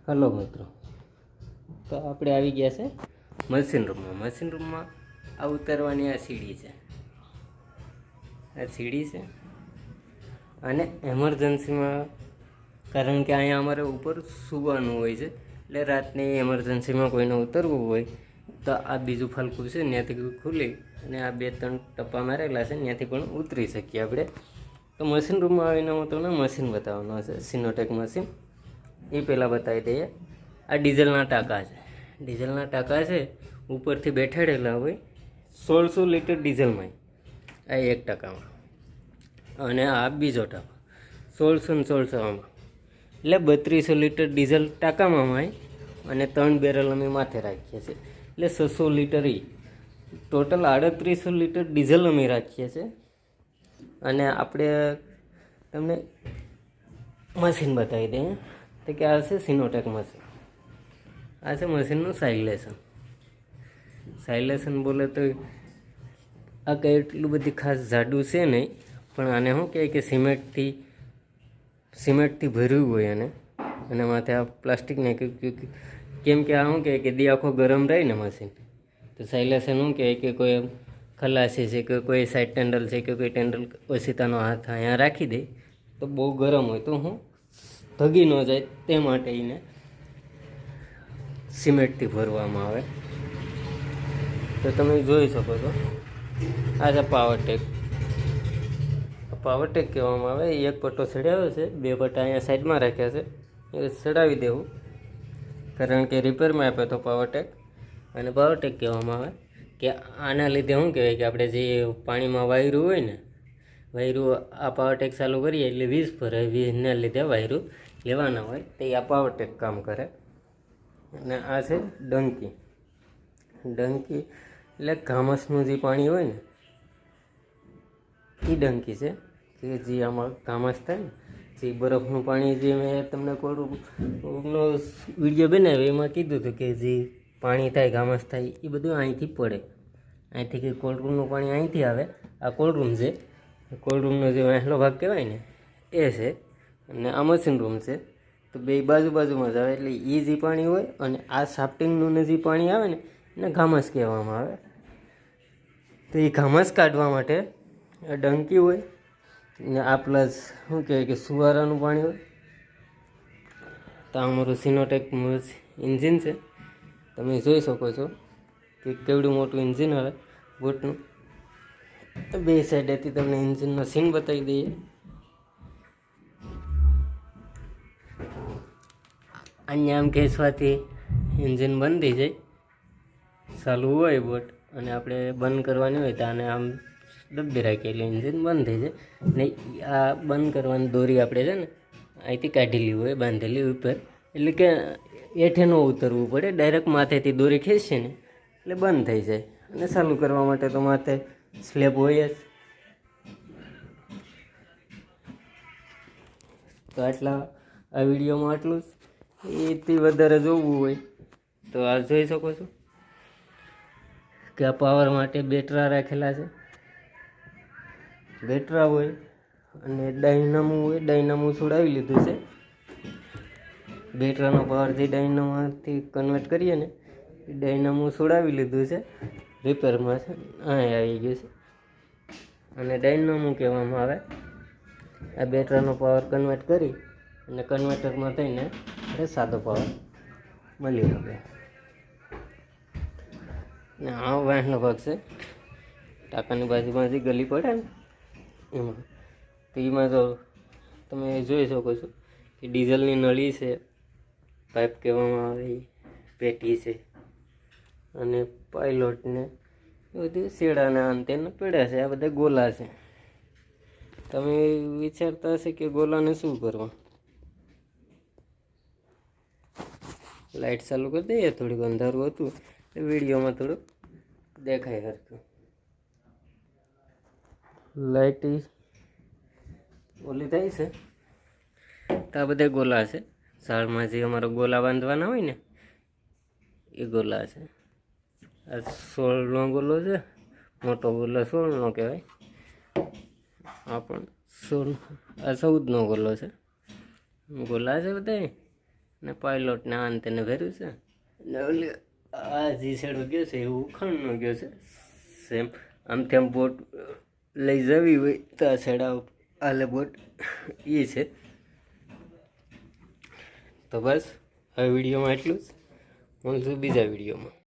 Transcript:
Hello મિત્રો, તો આપણે આવી ગયા છે મશીન રૂમમાં આ ઉતરવાની આ સીડી છે અને એમરજન્સીમાં, કારણ કે અહીંયા અમારે ઉપર સૂવાનું હોય છે, એટલે રાતની એમરજન્સીમાં કોઈને ઉતરવું હોય તો આ બીજું ફલકું છે ત્યાંથી ખુલી અને આ 2-3 ટપ્પા મારેલા છે, ત્યાંથી પણ ઉતરી શકીએ આપણે. તો મશીન રૂમમાં આવીને હું તમને મશીન બતાવવાનો છે, સિનોટેક મશીન. એ પહેલાં બતાવી દઈએ. આ ડીઝલના ટાંકા છે, ઉપરથી બેઠાડેલા હોય 1600 લીટર ડીઝલમાં, આ એક ટાંકામાં, અને આ બીજો ટાંકો 1600 આમાં, એટલે 3200 લીટર ડીઝલ ટાંકામાં હોય અને 3 બેરલ અમે માથે રાખીએ છીએ, એટલે 600 લીટર. ટોટલ 3800 લીટર ડીઝલ અમે રાખીએ છીએ. અને આપણે તમને મશીન બતાવી દઈએ તો કે આ છે સિનોટેક મશીન. આ છે મશીનનું સાયલેશન બોલે તો આ કંઈ એટલું બધી ખાસ જાડું છે નહીં, પણ આને શું કહે કે સિમેન્ટથી ભર્યું હોય અને માથે આ પ્લાસ્ટિક નાખ્યું, કેમ કે આ શું કહે કે દી આખો ગરમ રહે ને મશીન. તો સાયલેશન શું કહે કે કોઈ ખલાસી છે કે કોઈ સાઈડ ટેન્ડલ છે કે કોઈ ટેન્ડલ ઓશિતાનો હાથ અહીંયા રાખી દે તો બહુ ગરમ હોય તો હું ધગી ન જાય તે માટે એને સિમેન્ટથી ભરવામાં આવે. તો તમે જોઈ શકો છો આ છે પાવરટેક કહેવામાં આવે. એક પટ્ટો ચડાવ્યો છે, 2 પટ્ટા અહીંયા સાઈડમાં રાખ્યા છે, એ ચડાવી દેવું, કારણ કે રિપેરમાં આપ્યો તો પાવરટેક. અને પાવરટેક કહેવામાં આવે કે આના લીધે શું કહેવાય કે આપણે જે પાણીમાં વાયરું હોય ને, વાયરું આ પાવરટેક ચાલુ કરીએ એટલે વીજ ભરે, વીજના લીધે વાયરું લેવાના હોય તો આ પાવરટેક કામ કરે. અને આ છે ડંકી એટલે ઘામસનું જે પાણી હોય ને એ ડંકી છે, કે જે આમાં ઘામસ થાય ને, જે બરફનું પાણી, જે મેં તમને કોલ્ડરૂમનો વિડીયો બનાવ્યો એમાં કીધું હતું કે જે પાણી થાય, ઘામસ થાય, એ બધું અહીંથી પડે. અહીંથી કે કોલ્ડરૂમનું પાણી અહીંથી આવે. આ કોલ્ડરૂમ છે, કોલ્ડરૂમનો જે વહેલો ભાગ કહેવાય ને એ છે, અને આ મશીન રૂમ છે. તો બે બાજુમાં જ આવે, એટલે એ જે પાણી હોય અને આ સાફ્ટિંગનું જે પાણી આવે ને એને ઘામસ કહેવામાં આવે. તો એ ઘામસ કાઢવા માટે આ ડંકી હોય ને આ પ્લસ શું કહેવાય કે સુવારાનું પાણી હોય. તો અમારું સિનોટેક એન્જિન છે, તમે જોઈ શકો છો કે કેવડું મોટું એન્જિન આવે બોટનું. તો બે સાઈડેથી તમને એન્જિનનો સીન બતાવી દઈએ. અહીંયા આમ ખેંચવાથી એન્જિન બંધ થઈ જાય, ચાલુ હોય બોટ, અને આપણે બંધ કરવાની હોય તો આને આમ દબી રાખીએ એટલે એન્જિન બંધ થઈ જાય. ને આ બંધ કરવાની દોરી આપણે છે ને અહીંથી કાઢેલી હોય બાંધેલી ઉપર, એટલે કે હેઠે ન ઉતરવું પડે, ડાયરેક્ટ માથેથી દોરી ખેંચીએ ને એટલે બંધ થઈ જાય. અને ચાલુ કરવા માટે તો માથે સ્લેબ હોય જ. તો આટલા આ વિડીયોમાં આટલું જ. એથી વધારે જોવું હોય તો આ જોઈ શકો છો કે આ પાવર માટે બેટરા રાખેલા છે, બેટરા હોય. અને ડાયનામો છોડાવી લીધું છે. બેટરાનો પાવર જે ડાયનામોથી કન્વર્ટ કરીએ ને એ ડાયનામો છોડાવી લીધું છે, રિપેરમાં છે, અહીં આવી ગયું છે. અને ડાયનામો કહેવામાં આવે આ બેટરાનો પાવર કન્વર્ટ કરી અને કન્વર્ટરમાં થઈને સાદો પાવર મળી શકે. ને આ વાંસનો ભાગ છે, ટાંકાની બાજુમાં જે ગલી પડે ને એમાં. તો એમાં તો તમે જોઈ શકો છો કે ડીઝલની નળી છે, પાઇપ કહેવામાં આવે, પેટી છે, અને પાઇલોટને એ બધી શેડાના અંતેના પડ્યા છે. આ બધા ગોલા છે. તમે વિચારતા હશે કે ગોલાને શું કરવા. લાઇટ ચાલુ કરી દઈએ, થોડીક અંધારું હતું એ વિડીયોમાં થોડુંક દેખાય હરખું. લાઇટ ઓલી થાય છે. તો આ બધા ગોલા છે, ઝાડમાં જે અમારો ગોલા બાંધવાના હોય ને એ ગોલા છે. આ 16નો ગોલો છે, મોટો ગોલો 16નો કહેવાય. આ પણ 14, આ 14નો ગોલો છે. ગોલા છે બધા. ને પાયલોટને આ ને તેને ભર્યું છે ને ઓલી આ જે છેડો ગયો છે એ ઉખણનો ગયો છે સેમ આમ તેમ બોટ લઈ જવી હોય તો આ છેડા આલે બોટ એ છે. તો બસ આ વિડીયોમાં એટલું જ. મળશું બીજા વિડીયોમાં.